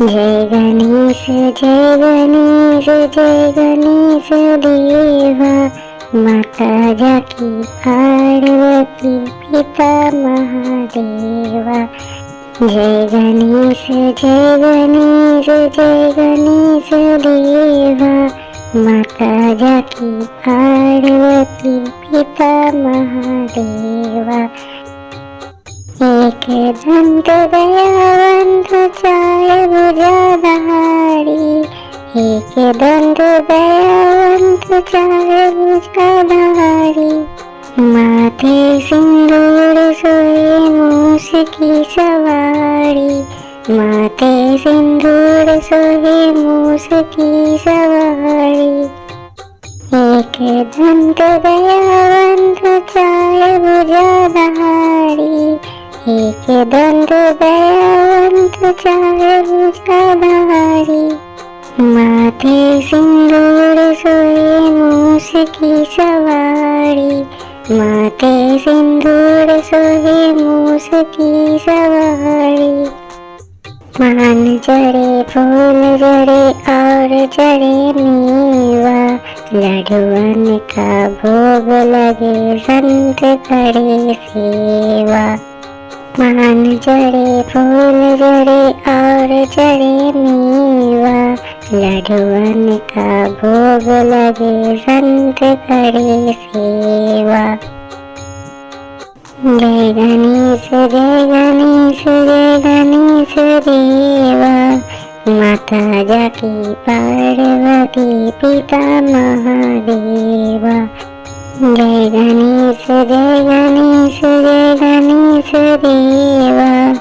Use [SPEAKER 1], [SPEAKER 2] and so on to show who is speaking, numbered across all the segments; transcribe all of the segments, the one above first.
[SPEAKER 1] जय गणेश जय गणेश जय गणेश देवा। माता जाकी पार्वती पिता महादेवा। जय गणेश जय गणेश जय गणेश देवा। माता जाकी पार्वती पिता महादेवा। एक दंत दयावंत चार भुजाधारी। एक दंत दयावंत चार भुजाधारी। माथे सिंदूर सोए मूस की सवारी। माथे सिंदूर सोए मूस की सवारी। एक दंत दयावंत चार भुजाधारी। एक दंत दयावंत चार भुजाधारी। माथे सिंदूर सोए मूस की सवारी। माथे सिंदूर सोए मूस की सवारी। मान जड़े फूल जड़े और जड़े मेवा। लड्डुअन का भोग लगे संत करे सेवा। मान जड़े फूल जड़े और जड़े मेवा। लड्डुअन का भोग लगे संत करे सेवा। जय गणेश जय गणेश जय गणेश देवा। माता जाकी पार्वती पिता महादेवा। जय गणेश जय गणेश जय गणेश देवा।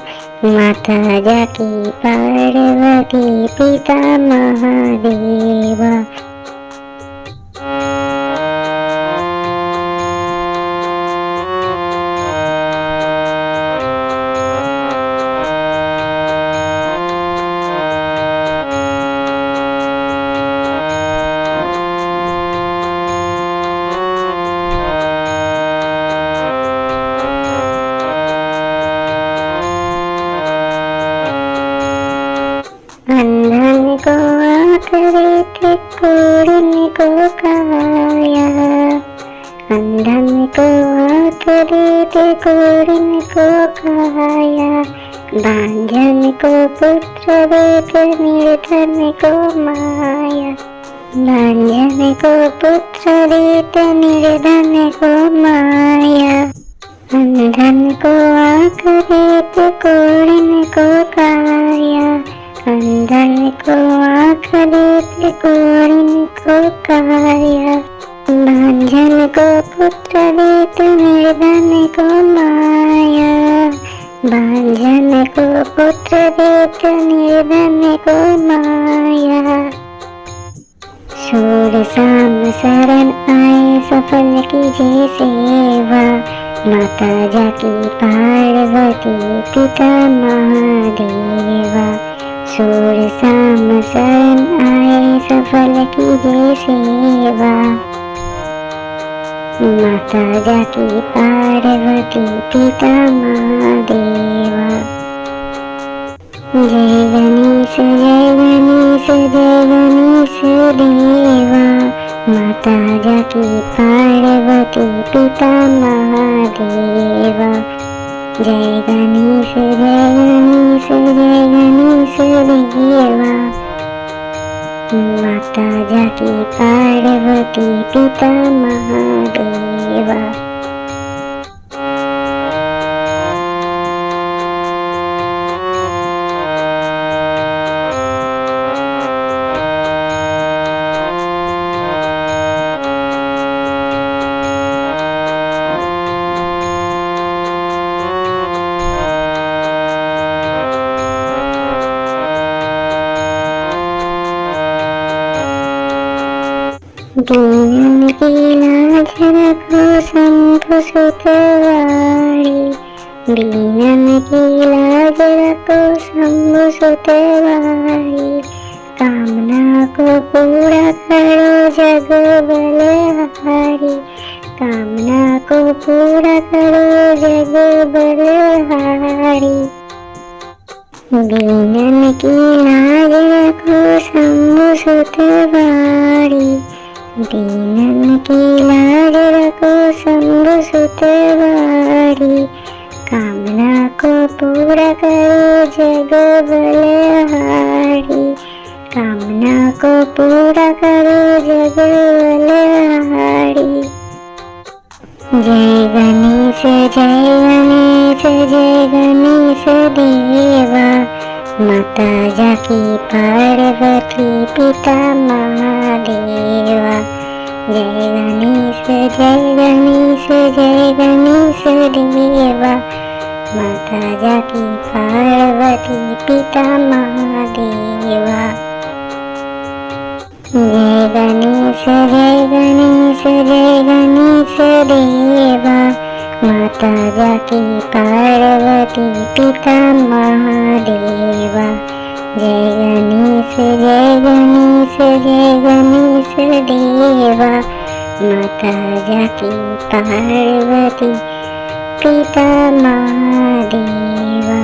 [SPEAKER 1] माता जाकी पार्वती पिता महादेवा। अंधन को आँख देते कुरुन को काया। अंधन को आँख देते कुरुन को काया। बांझन को पुत्र देते निर्धन को माया। बांझन को पुत्र देते निर्धन को माया। अंधन को आँख देते कुरुन को काया। अंधन को आँख देते कुरुन को काया। बांझन को पुत्र देते निर्धन को माया। बांझन को पुत्र देते निर्धन को माया। सूर शाम शरण आए सफल कीजिए सेवा। माता जाकी पार्वती पिता महादेवा। सूर शाम शरण आए सफल कीजिए सेवा। माता जाकी पार्वती पिता महादेवा। जय गणेश जय गणेश जय गणेश देवा। माता जाकी पार्वती पिता महादेवा। जय गणेश जय गणेश जय गणेश देवा। माता जाकी पार्वती पिता महादेवा। दीनन की लाज रखो शंभु सुतवारी। दीनन की लाज रखो शंभु सुतवारी। कामना को पूरा करो जग बलहारी। कामना को पूरा करो जग बलहारी। बीनन की लाज रखो शंभु सुत बारी, बीनन की लाज रखो शंभु सुत बारी। कामना को पूरा करे जग बलहारी, कामना को पूरा करे जग बलहारी। जय गणेश जय गणेश जय गणेश देवा, माता जाकी पार्वती पिता महादेवा। जय गणेश जय गणेश जय गणेश देवा, माता जाकी पार्वती पिता महादेवा। जय गणेश जय गणेश जय गणेश देवा, माता जाकी पार्वती पिता महादेवा। जय गणेश जय गणेश जय गणेश देवा, माता जाकी पार्वती पिता महादेवा।